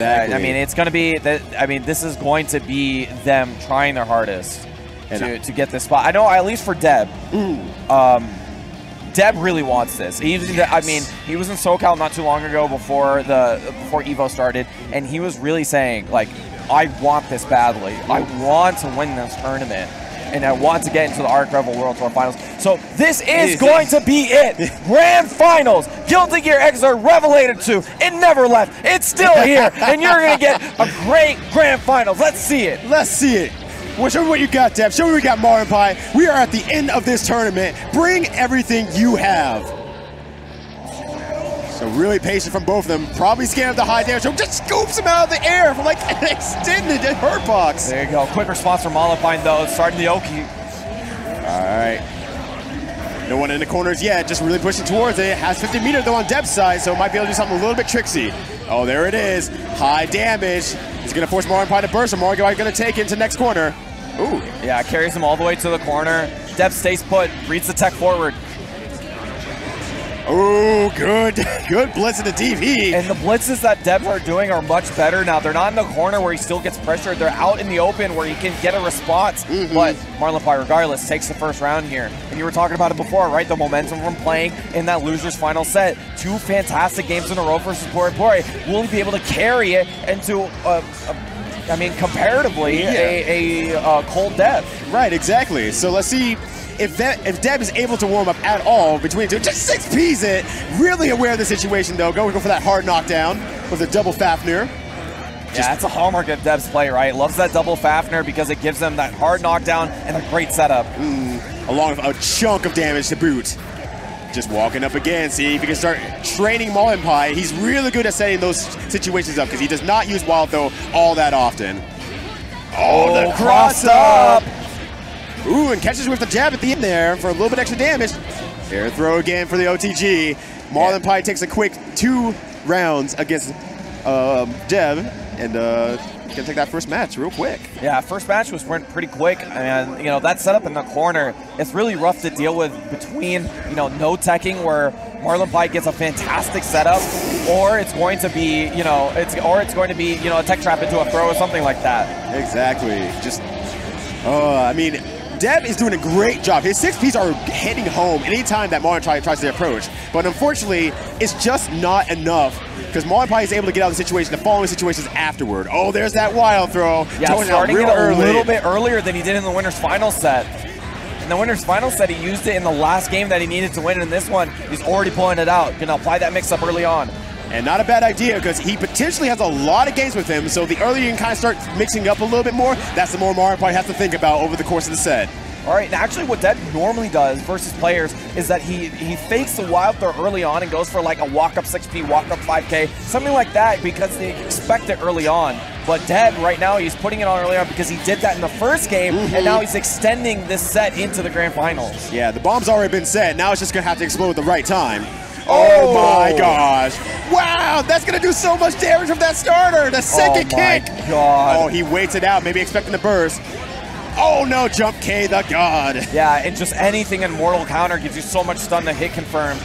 I mean, it's going to be that. I mean, this is going to be them trying their hardest to get this spot. I know, at least for Deb. Deb really wants this. I mean, he was in SoCal not too long ago before EVO started, and he was really saying, like, I want this badly. I want to win this tournament, and I want to get into the REV World Tour Finals. So this is going to be it. Grand Finals. Guilty Gear Xrd Revelator 2. It never left. It's still here, and you're going to get a great Grand Finals. Let's see it. Let's see it. Well, show me what you got, Deb. Show me what you got, Marlon Pie. We are at the end of this tournament. Bring everything you have. So really patient from both of them. Probably scan up the high damage. So just scoops him out of the air from like an extended hurt box. There you go. Quick response from Malapine though, starting the Oki. All right. No one in the corners yet. Just really pushing towards it. Has 50 meter though on Deb's side, so might be able to do something a little bit tricksy. Oh, there it is. High damage. He's going to force Marlon Pie to burst, and Marlon Pie going to take it into next corner. Ooh. Yeah, carries him all the way to the corner. Deb stays put, reads the tech forward. Oh, good. Good blitz in the DV. And the blitzes that Deb are doing are much better now. They're not in the corner where he still gets pressured. They're out in the open where he can get a response. But Marlon Pie, regardless, takes the first round here. And you were talking about it before, right? The momentum from playing in that loser's final set. 2 fantastic games in a row versus Pori Pori. Will he be able to carry it into I mean, comparatively, a cold Deb? Right, exactly. So let's see if Deb is able to warm up at all between two. Just 6Ps it. Really aware of the situation, though. Go for that hard knockdown with a double Fafnir. Yeah, that's a hallmark of Deb's play, right? Loves that double Fafnir because it gives him that hard knockdown and a great setup. Along with a chunk of damage to boot. Just walking up again, see if he can start training Marlon Pie. He's really good at setting those situations up because he does not use Wild Throw all that often. Oh, the cross up! Ooh, and catches with the jab at the end there for a little bit extra damage. Air throw again for the OTG. Marlon Pie takes a quick 2 rounds against Deb, and gonna take that first match real quick. Yeah, first match was pretty quick, and you know that setup in the corner, it's really rough to deal with between no teching where Marlon Pie gets a fantastic setup, or it's going to be a tech trap into a throw or something like that. Exactly. Just I mean, Deb is doing a great job. His 6Ps are hitting home anytime that Marlon tries to approach, but unfortunately, it's just not enough because Marlon Pie is able to get out of the situation, the following situations afterward. Oh, there's that wild throw. Yeah, starting it a little bit earlier than he did in the winner's final set. In the winner's final set, he used it in the last game that he needed to win. In this one, he's already pulling it out. Gonna apply that mix-up early on. And not a bad idea because he potentially has a lot of games with him, so the earlier you can kind of start mixing up a little bit more, that's the more Marlon Pie has to think about over the course of the set. All right, and actually what Deb normally does versus players is that he fakes the wild throw early on and goes for like a walk-up 6P, walk-up 5K, something like that because they expect it early on. But Deb, right now, he's putting it on early on because he did that in the first game, and now he's extending this set into the Grand Finals. Yeah, the bomb's already been set. Now it's just going to have to explode at the right time. Oh my gosh. Wow, that's going to do so much damage from that starter. The second kick. Oh my god. Oh, he waits it out, maybe expecting the burst. Oh no, jump K the god. Yeah, and just anything in Mortal Counter gives you so much stun to hit confirmed.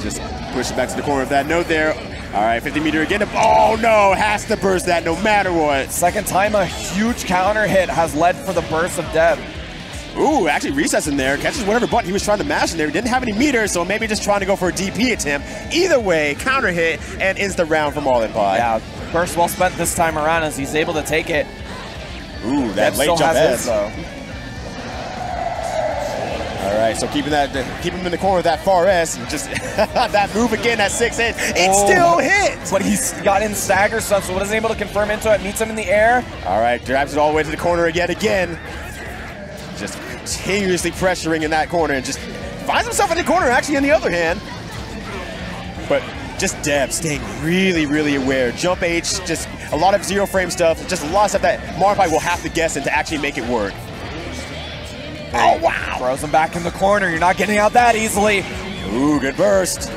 Just push it back to the corner of that note there. All right, 50 meter again. Oh no, has to burst that no matter what. Second time a huge counter hit has led for the burst of Deb. Ooh, actually resets in there. Catches whatever button he was trying to mash in there. He didn't have any meters, so maybe just trying to go for a DP attempt. Either way, counter hit and ends the round for Marlon Pie. Yeah, burst well spent this time around as he's able to take it. Ooh, that late jump S. All right, so keep him in the corner of that far S. Just that move again, that 6-hit. It still hits! But he's got in stagger stun, so wasn't able to confirm into it. Meets him in the air. All right, drives it all the way to the corner yet again. Just continuously pressuring in that corner and just finds himself in the corner, actually, on the other hand. But just Deb staying really, really aware. Jump H, just a lot of zero frame stuff, just a lot of stuff that Marlon Pie will have to guess in to actually make it work. Oh, wow. Throws him back in the corner. You're not getting out that easily. Ooh, good burst.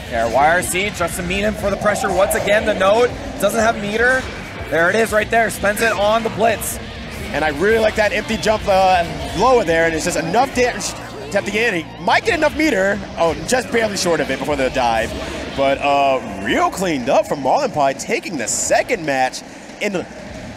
There, YRC tries to meet him for the pressure once again. The note doesn't have meter. There it is right there. Spends it on the blitz. And I really like that empty jump lower there, and it's just enough damage to have to get in. He might get enough meter. Oh, just barely short of it before the dive. But real cleaned up from Marlinpie, taking the second match in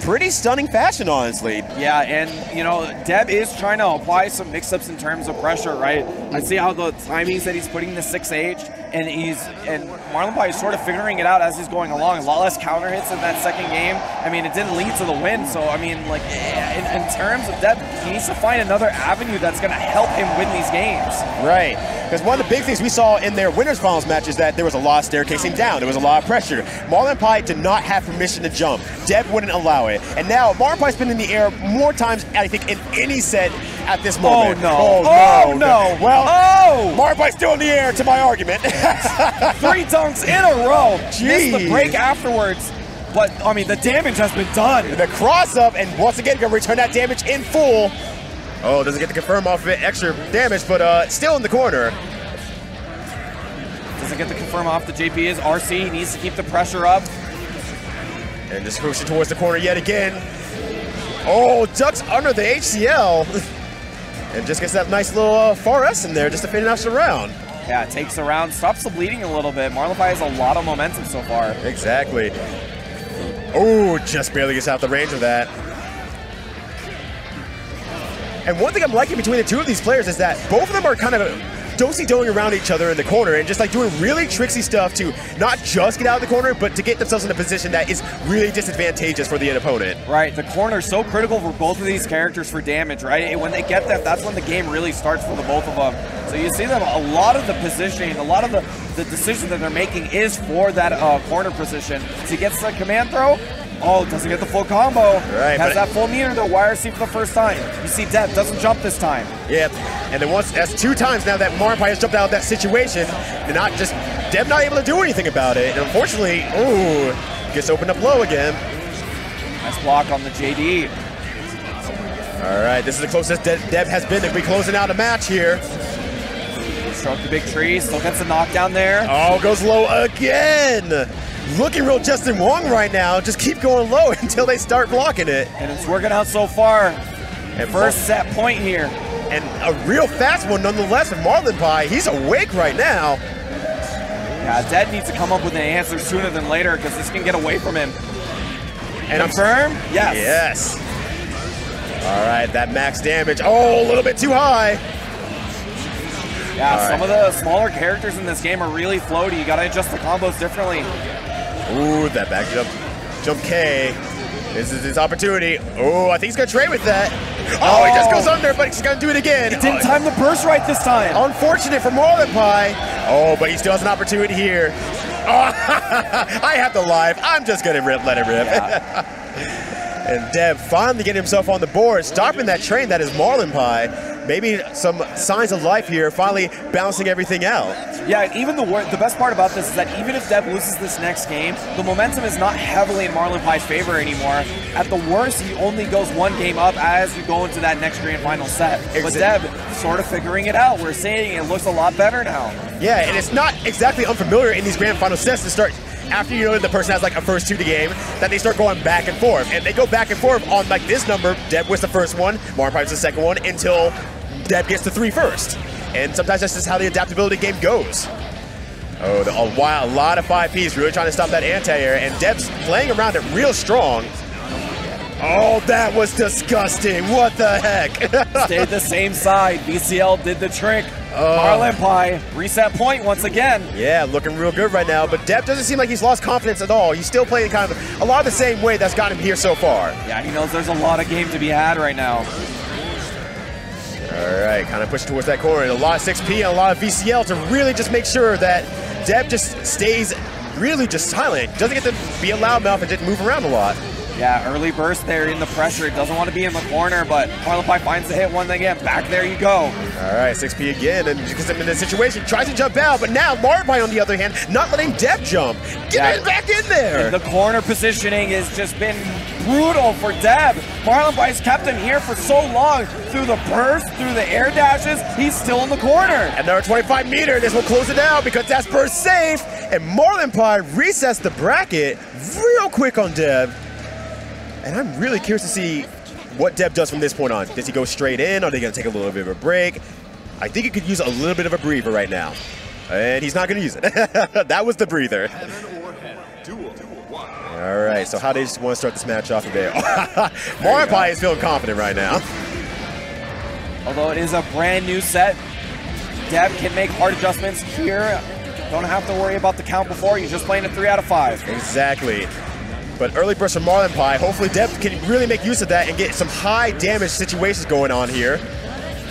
pretty stunning fashion, honestly. Yeah, and you know, Deb is trying to apply some mix-ups in terms of pressure, right? I see how the timings that he's putting the 6H, and Marlinpie is sort of figuring it out as he's going along. A lot less counter hits in that second game. I mean, it didn't lead to the win, so I mean, like, in terms of Deb, he needs to find another avenue that's going to help him win these games. Right, because one of the big things we saw in their winners finals match is that there was a lot of staircasing down. There was a lot of pressure. Marlinpie did not have permission to jump. Deb wouldn't allow it. And now Marlinpie's been in the air more times, I think, in any set at this moment. Oh, no. Oh, no. Well, Marlinpie's still in the air, to my argument. 3 dunks in a row. Jeez. Missed the break afterwards. But, I mean, the damage has been done. The cross-up, and once again, going to return that damage in full. Oh, doesn't get to confirm off of it, extra damage, but still in the corner. Doesn't get to confirm off the JP is RC. He needs to keep the pressure up. And just pushing towards the corner yet again. Oh, ducks under the HCL. And just gets that nice little far S in there just to finish the round. Yeah, it takes the round, stops the bleeding a little bit. Marlinpie has a lot of momentum so far. Exactly. Oh, just barely gets out the range of that. And one thing I'm liking between the two of these players is that both of them are kind of do-si-doing around each other in the corner and just like doing really tricksy stuff to not just get out of the corner, but to get themselves in a position that is really disadvantageous for the opponent. Right, the corner is so critical for both of these characters for damage, right? And when they get that, that's when the game really starts for the both of them. So you see them, a lot of the positioning, a lot of the decision that they're making is for that corner position. So he gets the command throw. Oh, doesn't get the full combo. Right, has that full meter, the YRC for the first time. You see Deb doesn't jump this time. Yeah, and then that's 2 times now that Marlinpie has jumped out of that situation. And Deb not able to do anything about it. And unfortunately, ooh, gets opened up low again. Nice block on the JD. All right, this is the closest Deb has been to be closing out a match here. Struck the big tree, still gets a knockdown there. Oh, goes low again. Looking real Justin Wong right now. Just keep going low until they start blocking it. And it's working out so far. And first set point here. And a real fast one nonetheless from Marlinpie. He's awake right now. Yeah, Deb needs to come up with an answer sooner than later because this can get away from him. And confirm? Yes. Yes. All right, that max damage. Oh, a little bit too high. Yeah, some of the smaller characters in this game are really floaty. You gotta adjust the combos differently. Ooh, that back jump K. This is his opportunity. Oh, I think he's gonna trade with that. Oh, he just goes under, but he's gonna do it again. He didn't time the burst right this time. Unfortunate for Marlinpie. Oh, but he still has an opportunity here. Oh, I have the live. I'm just gonna let it rip. Yeah. And Deb finally getting himself on the board, stopping that train that is Marlinpie. Maybe some signs of life here, finally balancing everything out. Yeah, and even the best part about this is that even if Deb loses this next game, the momentum is not heavily in Marlinpie's favor anymore. At the worst, he only goes 1 game up as you go into that next grand final set. But Deb sort of figuring it out. We're seeing it looks a lot better now. Yeah, and it's not exactly unfamiliar in these grand final sets to start after you know the person has like a first 2 to game, that they start going back and forth. And they go back and forth on like this number. Deb was the first one, Marlinpie was the second one, until Deb gets to 3 first. And sometimes that's just how the adaptability game goes. Oh, a lot of 5Ps really trying to stop that anti-air, and Deb's playing around it real strong. Oh, that was disgusting. What the heck? Stayed the same side. VCL did the trick. Marlinpie, reset point once again. Yeah, looking real good right now, but Deb doesn't seem like he's lost confidence at all. He's still playing kind of a lot of the same way that's got him here so far. Yeah, he knows there's a lot of game to be had right now. All right, kind of pushing towards that corner. A lot of 6P and a lot of VCL to really just make sure that Deb just stays really just silent. Doesn't get to be a loudmouth and just move around a lot. Yeah, early burst there in the pressure. Doesn't want to be in the corner, but Marlinpie finds the hit one again. Back there you go. All right, 6P again, and because I'm in this situation, tries to jump out, but now Marlinpie, on the other hand, not letting Deb jump. Get back in there. And the corner positioning has just been brutal for Deb. Marlinpie's kept him here for so long. Through the burst, through the air dashes, he's still in the corner. Another 25 meter. This will close it out because that's burst safe. And Marlinpie resets the bracket real quick on Deb. And I'm really curious to see what Deb does from this point on. Does he go straight in? Are they going to take a little bit of a break? I think he could use a little bit of a breather right now. And he's not going to use it. That was the breather. All right, so how do they just want to start this match off today? Mario Pie is feeling confident right now. Although it is a brand new set, Deb can make hard adjustments here. Don't have to worry about the count before. You're just playing a 3 out of 5. Exactly. But early burst from Marlin Pie. Hopefully Deb can really make use of that and get some high damage situations going on here.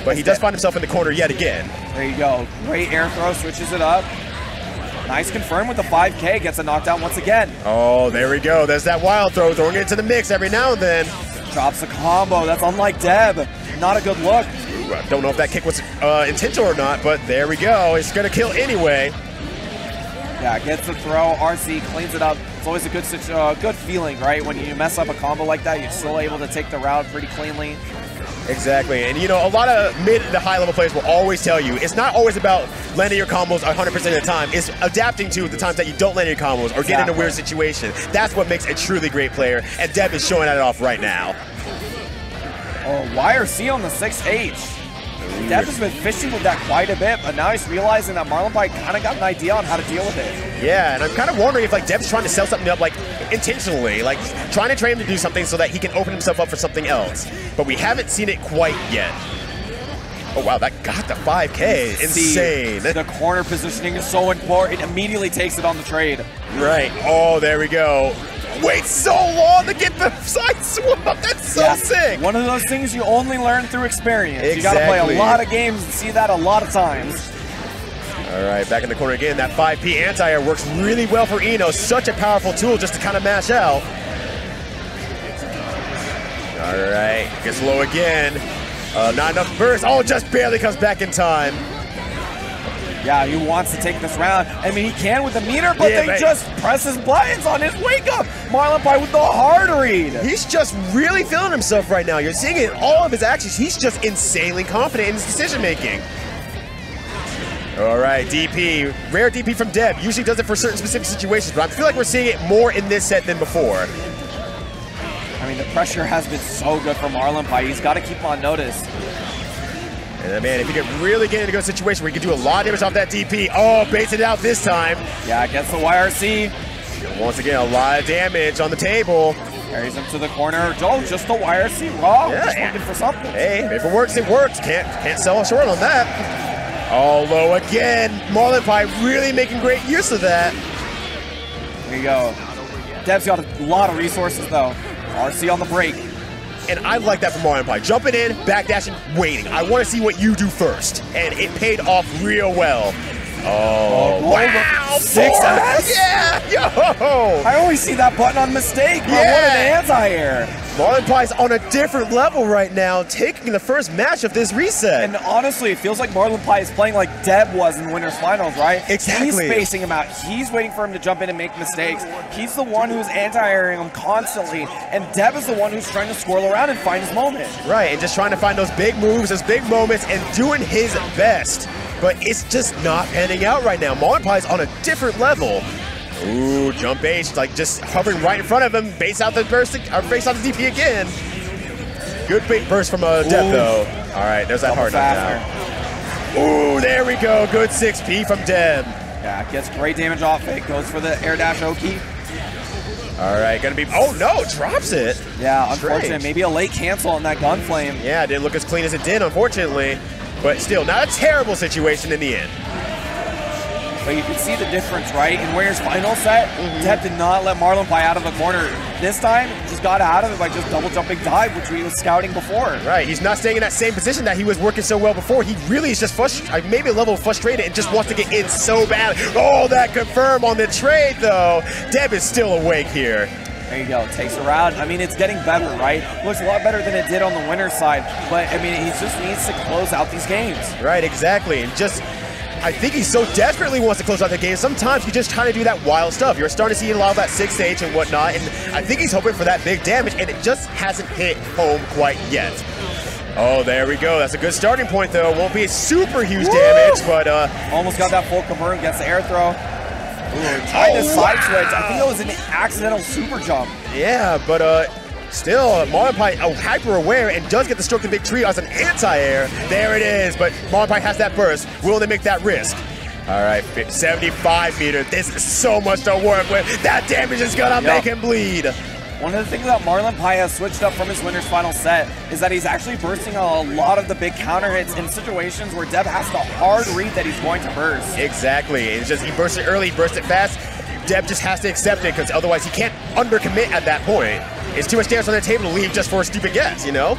But he does find himself in the corner yet again. There you go. Great air throw, switches it up. Nice confirm with the 5K, gets a knockdown once again. Oh, there we go. There's that wild throw, throwing it into the mix every now and then. Drops a combo. That's unlike Deb. Not a good look. Ooh, I don't know if that kick was intentional or not, but there we go. It's going to kill anyway. Yeah, gets the throw. RC cleans it up. It's always a good feeling, right? When you mess up a combo like that, you're still able to take the route pretty cleanly. Exactly, and you know, a lot of mid to high level players will always tell you it's not always about landing your combos 100% of the time. It's adapting to the times that you don't land your combos or get in a weird situation. That's what makes a truly great player, and Deb is showing that off right now. Oh, YRC on the 6H. Deb has been fishing with that quite a bit, but now he's realizing that Marlin Pie kind of got an idea on how to deal with it. Yeah, and I'm kind of wondering if like Deb's trying to sell something up like intentionally, like trying to train him to do something so that he can open himself up for something else. But we haven't seen it quite yet. Oh wow, that got the 5K. Insane. The corner positioning is so important. It immediately takes it on the trade. Right. Oh, there we go. Wait so long to get the side swap. That's so sick. One of those things you only learn through experience. Exactly. You got to play a lot of games and see that a lot of times. All right, back in the corner again. That 5P anti-air works really well for Eno. Such a powerful tool just to kind of mash out. All right, gets low again. Not enough burst. Oh, just barely comes back in time. Yeah, he wants to take this round. I mean, he can with the meter, but they just press his buttons on his wake-up. Marlin Pie with the hard read. He's just really feeling himself right now. You're seeing it in all of his actions. He's just insanely confident in his decision-making. All right, DP. Rare DP from Deb. Usually does it for certain specific situations, but I feel like we're seeing it more in this set than before. I mean, the pressure has been so good for Marlin Pie. He's got to keep on notice. And then, man, if you can really get into a good situation where you can do a lot of damage off that DP. Oh, baits it out this time. Yeah, against the YRC. Once again, a lot of damage on the table. Carries him to the corner. Oh, just the YRC raw. Yeah, just looking for something. Hey, if it works, it works. Can't sell short on that. Oh, low again. Marlin Pie really making great use of that. There you go. Deb's got a lot of resources, though. RC on the break. And I like that from Marlin Pie. Jumping in, backdashing, waiting. I want to see what you do first. And it paid off real well. Oh, wow. 6S? Yeah, yo. I always see that button on mistake. Yeah. I wanted an anti-air. Marlin Pie's on a different level right now, taking the first match of this reset. And honestly, it feels like Marlin Pie is playing like Deb was in Winners Finals, right? Exactly. He's spacing him out. He's waiting for him to jump in and make mistakes. He's the one who's anti-airing him constantly, and Deb is the one who's trying to swirl around and find his moment. Right, and just trying to find those big moves, those big moments, and doing his best. But it's just not panning out right now. Marlin Pie's on a different level. Ooh, jump H, like just hovering right in front of him. Base out the burst, or base out the DP again. Good bait burst from Deb though. All right, there's that hard knockdown. Ooh, there we go. Good 6P from Deb. Yeah, gets great damage off it. Goes for the air dash Oki. All right, gonna be, oh no, drops it. Yeah, unfortunate. Maybe a late cancel on that gun flame. Yeah, it didn't look as clean as it did, unfortunately. But still, not a terrible situation in the end. But you can see the difference, right? In Winners Final set, Deb did not let Marlin Pie out of the corner. This time, just got out of it by just double jumping dive, which he was scouting before. Right, he's not staying in that same position that he was working so well before. He really is just maybe a level frustrated and just wants to get in so bad. Oh, that confirm on the trade, though. Deb is still awake here. There you go, takes a round. I mean, it's getting better, right? Looks a lot better than it did on the winner's side, but I mean, he just needs to close out these games. Right, exactly, and just, I think he so desperately wants to close out the game. Sometimes you just trying to do that wild stuff. You're starting to see a lot of that 6H and whatnot, and I think he's hoping for that big damage, and it just hasn't hit home quite yet. Oh, there we go. That's a good starting point, though. Won't be a super huge damage, but almost got that full convert, gets the air throw. Ooh, tried to side switch. I think it was an accidental super jump. Yeah, but still, Marlin Pie hyper aware and does get the stroke the big tree as an anti-air. There it is, but Marlin Pie has that burst. Will they make that risk? All right, 75 meter. This is so much to work with. That damage is gonna make him bleed. One of the things that Marlon Pai has switched up from his winner's final set is that he's actually bursting a lot of the big counter hits in situations where Deb has to hard read that he's going to burst. Exactly. It's just he burst it early, he burst it fast. Deb just has to accept it because otherwise he can't undercommit at that point. It's too much damage on the table to leave just for a stupid guess, you know?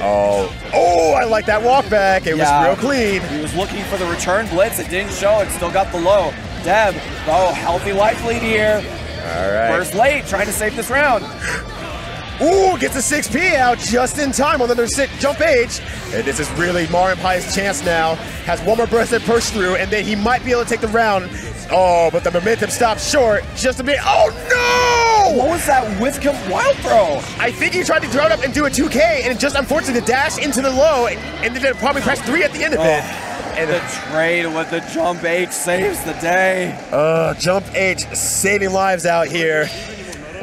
Oh, I like that walk back. It was real clean. He was looking for the return blitz. It didn't show. It still got the low. Deb, healthy life lead here. All right. Burst late, trying to save this round. Ooh, gets a 6P out just in time on the jump H. And this is really Marlon Pai's chance now. Has one more burst that push through, and then he might be able to take the round. Oh, but the momentum stops short just a bit. Oh, no! What was that whiff wild throw? I think he tried to throw it up and do a 2K, and just unfortunately the dash into the low, and then probably press 3 at the end of it. And the trade with the jump H saves the day. Jump H saving lives out here.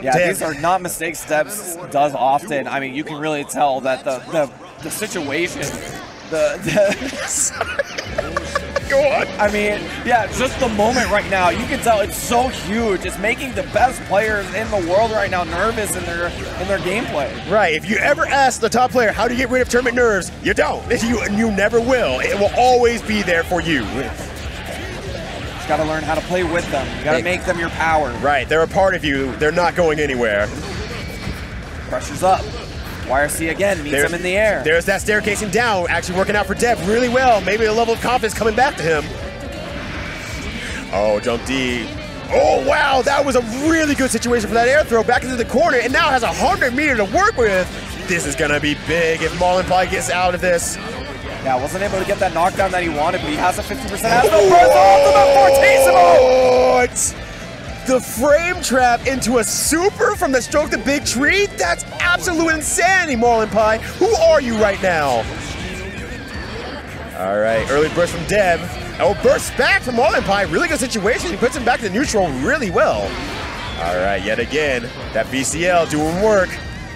Yeah, these are not mistakes Steps does often. I mean, you can really tell that the situation, Go on. I mean, yeah, just the moment right now, you can tell it's so huge. It's making the best players in the world right now nervous in their gameplay. Right. If you ever ask the top player how do you get rid of tournament nerves, you don't. You never will. It will always be there for you. Just gotta learn how to play with them. You gotta make them your power. Right. They're a part of you. They're not going anywhere. Pressure's up. YRC again meets him in the air. There's that staircasing down, actually working out for Deb really well. Maybe a level of confidence coming back to him. Oh, jump D. Oh, wow, that was a really good situation for that air throw back into the corner, and now has 100 meters to work with. This is gonna be big if Marlon Pai gets out of this. Yeah, wasn't able to get that knockdown that he wanted, but he has a 50%. Has no burst. Ultimate Fortissimo! The frame trap into a super from the stroke the big tree? That's absolute insanity, Marlon Pai. Who are you right now? All right, early burst from Deb. Oh, burst back from Marlon Pai. Really good situation. He puts him back to neutral really well. All right, yet again, that VCL doing work.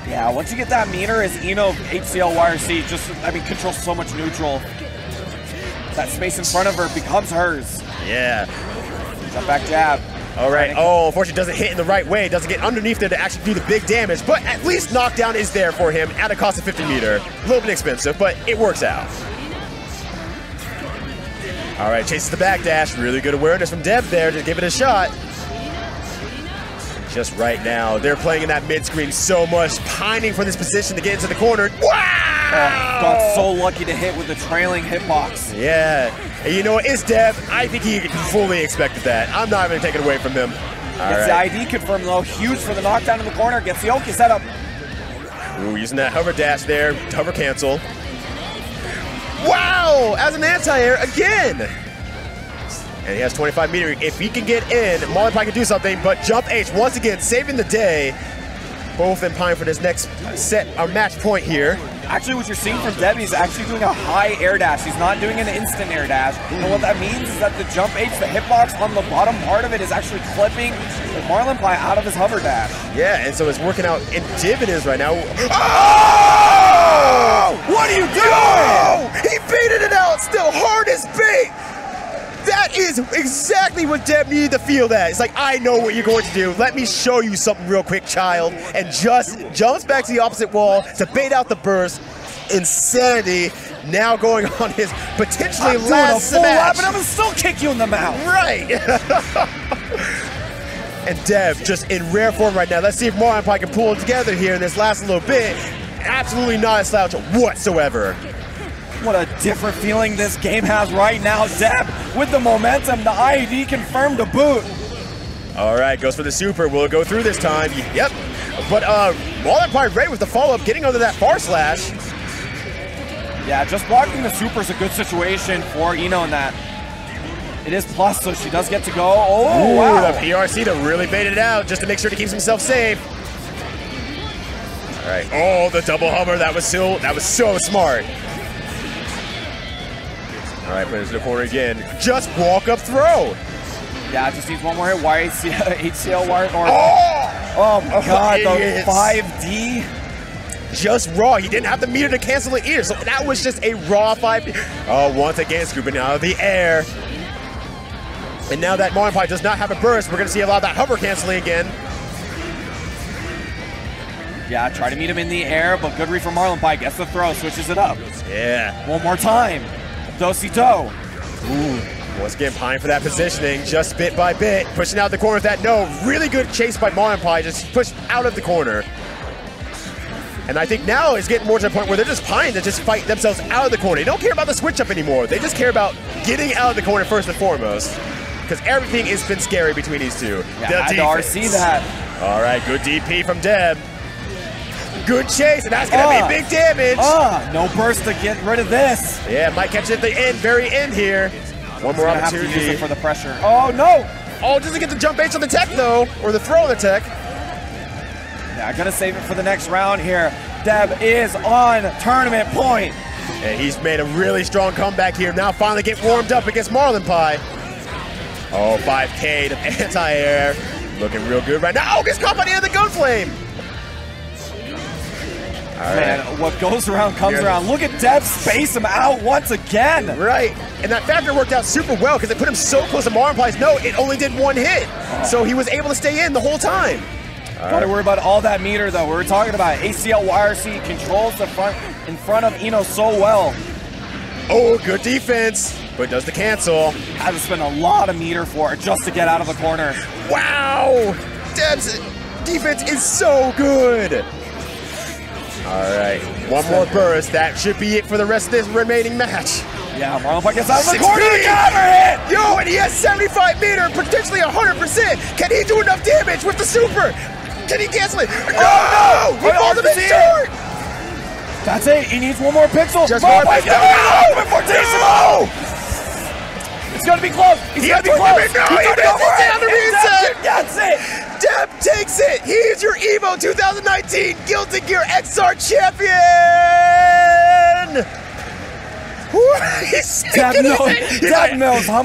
Yeah, once you get that meter, as Eno HCL YRC controls so much neutral. That space in front of her becomes hers. Yeah. Jump back jab. All right. Oh, unfortunately, doesn't hit in the right way. Doesn't get underneath there to actually do the big damage. But at least knockdown is there for him at a cost of 50 meter. A little bit expensive, but it works out. All right, chases the backdash. Really good awareness from Deb there to give it a shot. Just right now, they're playing in that mid screen so much, pining for this position to get into the corner. Wow! Got so lucky to hit with the trailing hitbox. Yeah. And you know what? It's Deb. I think he fully expected that. I'm not even taking it away from him. Gets the ID confirmed though. Huge for the knockdown in the corner. Gets the Oki setup. Ooh, using that hover dash there. Hover cancel. Wow! As an anti-air again. And he has 25 meter. If he can get in, Marlon Pai can do something, but jump H once again saving the day. Both in pine for this next set or match point here. Actually, what you're seeing from Debbie is actually doing a high air dash. He's not doing an instant air dash. And what that means is that the jump H, the hitbox on the bottom part of it, is actually clipping Marlon Pai out of his hover dash. Yeah, and so it's working out in dividends right now. Oh! What are you doing? Oh! He baited it out, still hard as bait. That is exactly what Deb needed to feel that. It's like, I know what you're going to do. Let me show you something real quick, child. And just jumps back to the opposite wall to bait out the burst. Insanity now going on his potentially last match. And I'm gonna still kick you in the mouth. Right. And Deb just in rare form right now. Let's see if Marlon Pai can pull it together here in this last little bit. Absolutely not a slouch whatsoever. What a different feeling this game has right now. Deb with the momentum, the IED confirmed to boot. All right, goes for the super. Will it go through this time? Yep. But Marlon Pai ready with the follow-up, getting under that far slash. Yeah, just blocking the super is a good situation for Eno in that. It is plus, so she does get to go. Oh, wow. The PRC to really bait it out just to make sure to keep himself safe. All right. Oh, the double hover. That was so smart. All right, put it to the corner again. Just walk up throw. Yeah, just needs one more hit. HCL wire or oh my god, the 5D. Just raw. He didn't have the meter to cancel it either, so that was just a raw 5D. Oh, once again, scooping out of the air. And now that Marlin Pie does not have a burst, we're going to see a lot of that hover canceling again. Yeah, try to meet him in the air, but good read from Marlin Pie. Gets the throw, switches it up. Yeah. One more time. Do-si-do. Ooh. Once again, Pine for that positioning, just bit by bit. Pushing out the corner with that no. Really good chase by Marlin Pie, just pushed out of the corner. And I think now it's getting more to the point where they're just Pine that just fight themselves out of the corner. They don't care about the switch up anymore. They just care about getting out of the corner first and foremost. Because everything has been scary between these two. Yeah, I RC that. All right, good DP from Deb. Good chase, and that's gonna be big damage. No burst to get rid of this. Yeah, might catch it at the end, very end here. One more opportunity. Have to use it for the pressure. Oh no! Oh, doesn't get the jump H on the tech though, or the throw on the tech. Yeah, I gotta save it for the next round here. Deb is on tournament point. And he's made a really strong comeback here. Now finally get warmed up against Marlin Pie. Oh, 5K to anti-air. Looking real good right now. Oh, gets caught by the end of the gun flame. Man, what goes around comes around. Look at Deb space him out once again. Right, and that factor worked out super well because it put him so close to Marlin Pie's note, it only did one hit. So he was able to stay in the whole time. Gotta worry about all that meter though. We were talking about ACL YRC controls the front in front of Eno so well. Oh, good defense, but does the cancel. Had to spend a lot of meter for it just to get out of the corner. Wow, Deb's defense is so good. All right, one more burst. That should be it for the rest of this remaining match. Yeah, Marlin Pie gets out of the corner. The counter hit! Yo, and he has 75 meter, potentially 100%. Can he do enough damage with the super? Can he cancel it? No! He falls a bit short! That's it. He needs one more pixel. Just one more pixel. No! It's going to be close. He's going to be close. No, he misses it on the reset. That's it. Deb takes it. He is your EVO 2019 Guilty Gear XR champion. Deb knows how much